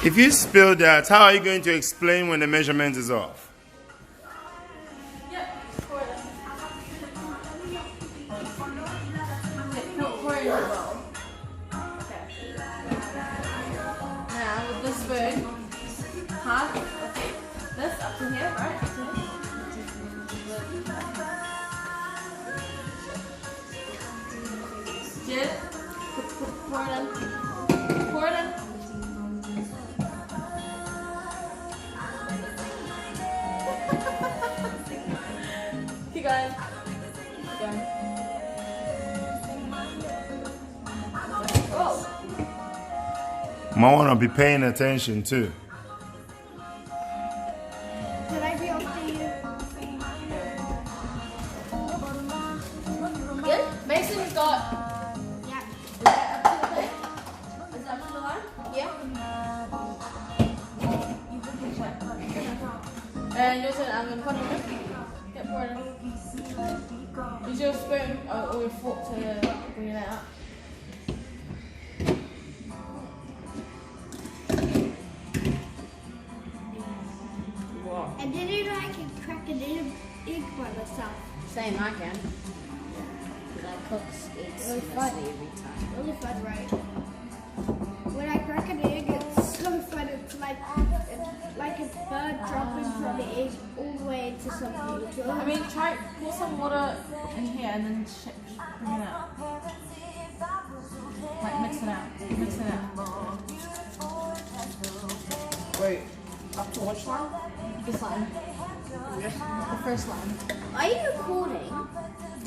If you spill that, how are you going to explain when the measurement is off? Pour it in the bowl. Okay. Now with the spoon, half this up to here, right? Up to here. Jid, pour it in. Pour it in. Keep going. Keep going. Oh. Might want to be paying attention too. Should I be able to you? Good? Mason's got. Yeah. Is that up to the thing? Is that up to the line? Yeah. And your turn, I'm going to put it in. Get poured in. Use your spoon or your fork to bring it out. Wow. I didn't know I could crack an egg by myself. Same, I can. That cooks eggs Really messy fun. every time. Really fun, right? When I crack an egg, it's so fun. It's like a bird dropping from the egg all the way into some water. I mean, try pour some water in here and then bring it out. Like mix it out. Mix it out. Wait, up to which line? This line. The first line. Are you recording?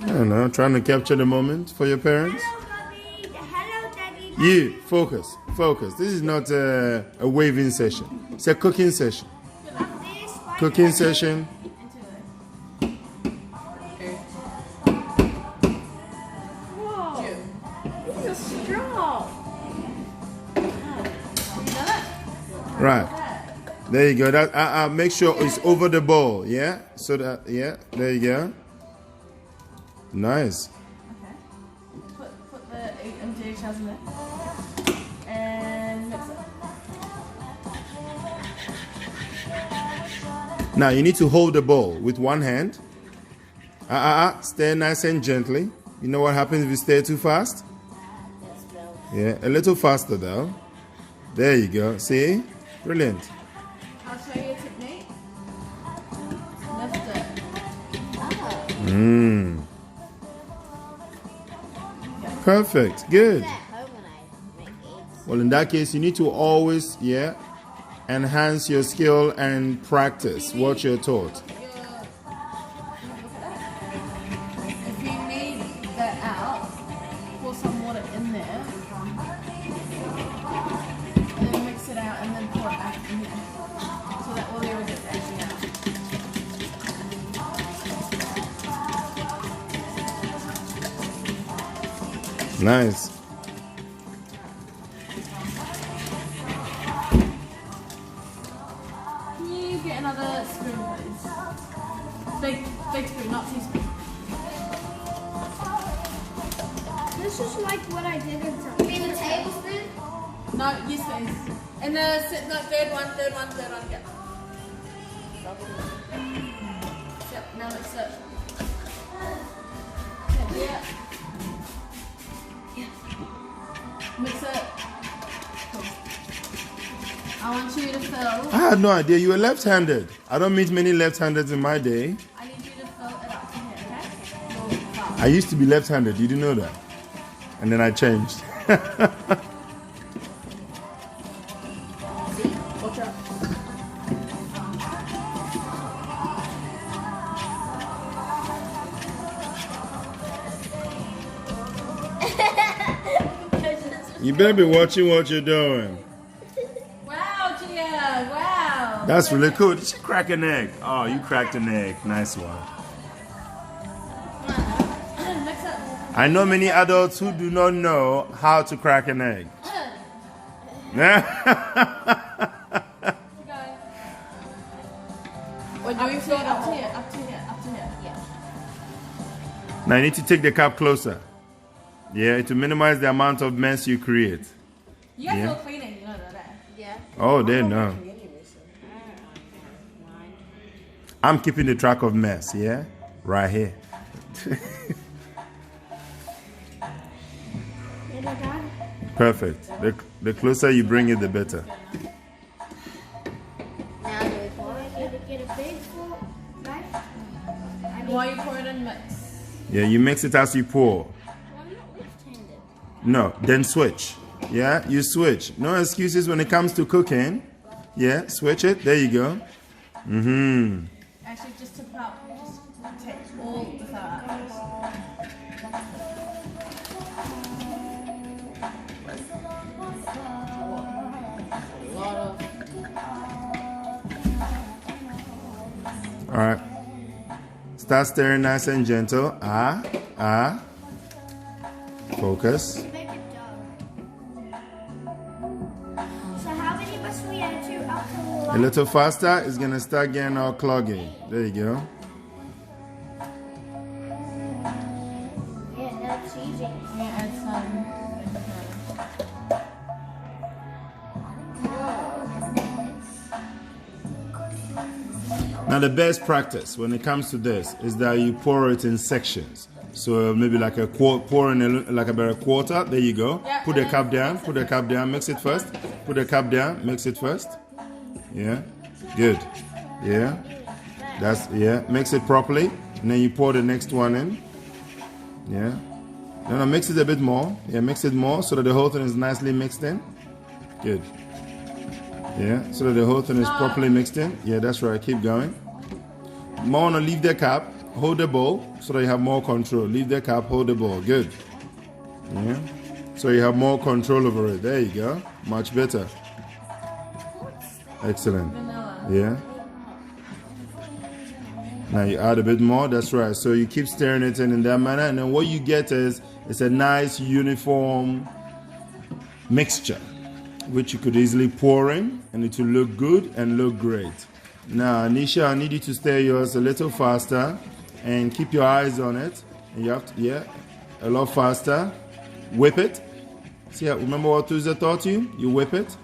I don't know, trying to capture the moment for your parents. Hello, Mommy. Hello, Daddy. You, focus, focus. This is not a waving session. It's a cooking session. Cooking session. Whoa. This is strong. You done it? Right. There you go. That make sure it's over the bowl. Yeah. So that There you go. Nice. Okay. Put the empty eggshells in there. And mix it. Now you need to hold the bowl with one hand. Stay nice and gently. You know what happens if you stay too fast? Yeah, a little faster though. There you go. See? Brilliant. I'll show you a technique. Lift it. Perfect. Good. At home when I make eggs. Well, in that case, you need to always, enhance your skill and practice what you're taught. If you need that out, pour some water in there. And then mix it out and then pour it back in here. So that all the air gets actually out. Nice. Can you get another spoon, please? Big spoon, not teaspoon. This is like what I did in You mean a tablespoon? No, yes please. And the third one, yep. Yep, now mix it. Yeah. Mix it. Cool. I want you to fill. I had no idea you were left-handed. I don't meet many left-handeds in my day. I need you to fill it up to here, okay? I used to be left-handed. You didn't know that. And then I changed. See? Watch out. You better be watching what you're doing. Wow, Gia, wow. That's really cool. Did she crack an egg? Oh, you cracked an egg. Nice one. Mix it. I know many adults who do not know how to crack an egg. Keep going. We're doing so up to here, up to here, up to here. Yeah. Now you need to take the cup closer. Yeah, to minimize the amount of mess you create. You guys Yeah. all cleaning, you know that, eh? Yeah. Oh, they know. I'm keeping the track of mess, yeah? Right here. Perfect. The closer you bring it, the better. Now do it. Get a big full knife. While you pour it in, mix. Yeah, you mix it as you pour. Well, I'm not left-handed. No, then switch. Yeah, you switch. No excuses when it comes to cooking. Yeah, switch it. There you go. Actually, just take all the fat out. A lot of. All right. Start stirring nice and gentle. Focus. Make it done. So how many must we add to up to A little faster, it's gonna start getting all cloggy. There you go. Yeah, that's easy. Yeah, add some. Now the best practice when it comes to this is that you pour it in sections. So maybe like a pour in like about a quarter. There you go. Yeah, Put the cup down. Put the cup down. Mix it first. Put the cup down. Mix it first. Yeah. Good. Yeah. Mix it properly, and then you pour the next one in. Yeah. No, mix it a bit more. Yeah, mix it more so that the whole thing is nicely mixed in. Good. Yeah, so that the whole thing is properly mixed in. Yeah, that's right. Keep going. More, no, leave the cup. Hold the bowl so that you have more control. Leave the cup. Hold the bowl. Good. Yeah. So you have more control over it. There you go. Much better. Excellent. Vanilla. Yeah. Now you add a bit more. That's right. So you keep stirring it in that manner, and then what you get is it's a nice uniform mixture, which you could easily pour in, and it will look good and look great. Now, Anisha, I need you to stir yours a little faster and keep your eyes on it. And you have to, a lot faster. Whip it. See, remember what Tuesday taught you? You whip it.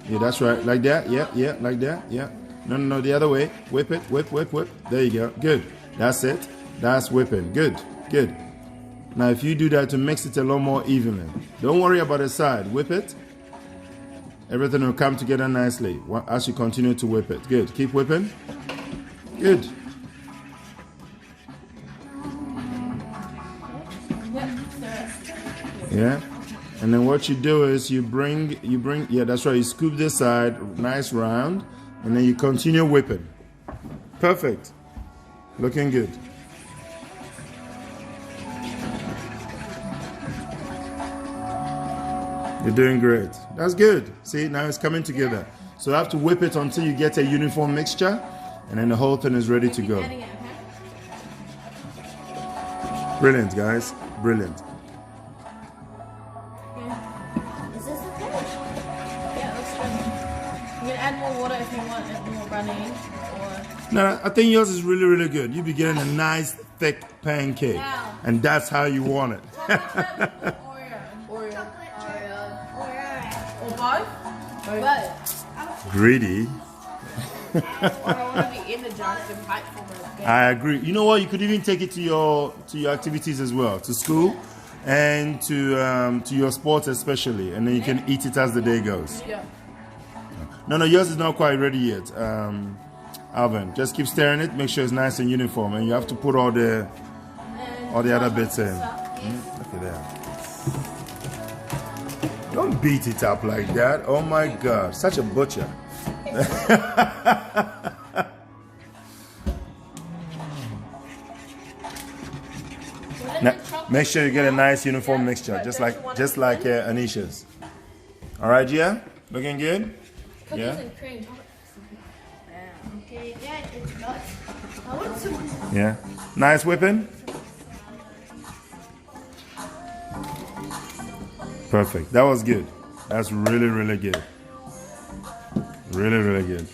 Yeah, that's right. Like that. Yeah, like that. Yeah. No, the other way. Whip it. Whip. There you go. Good. That's it. That's whipping. Good. Now, if you do that to mix it a lot more evenly, don't worry about the side. Whip it. Everything will come together nicely as you continue to whip it. Good. Keep whipping. Good. Yeah. And then what you do is you bring, yeah, that's right. You scoop this side, nice round, and then you continue whipping. Perfect. Looking good. You're doing great. That's good. See, now it's coming together. So you have to whip it until you get a uniform mixture, and then the whole thing is ready to go. Brilliant, guys. Brilliant. Is this okay? Yeah, it looks good. You can add more water if you want it more runny. No, I think yours is really, really good. You'll be getting a nice, thick pancake. Yeah. And that's how you want it. Oreo. Or both? Both. Greedy. I don't want to be energized and fight for it. I agree. You know what? You could even take it to your activities as well, to school and to your sports especially, and then you can eat it as the day goes. Yeah. No, yours is not quite ready yet. Alvin, just keep stirring it. Make sure it's nice and uniform, and you have to put all the other bits in. Look at that. Don't beat it up like that. Oh my God, such a butcher. Now, make sure you get a nice uniform mixture, just like Anisha's. All right, Gia? Looking good? Yeah. And cream. Okay, yeah, it's not. I want some. Yeah. Nice whipping. Perfect. That was good. That's really, really good. Really, really good.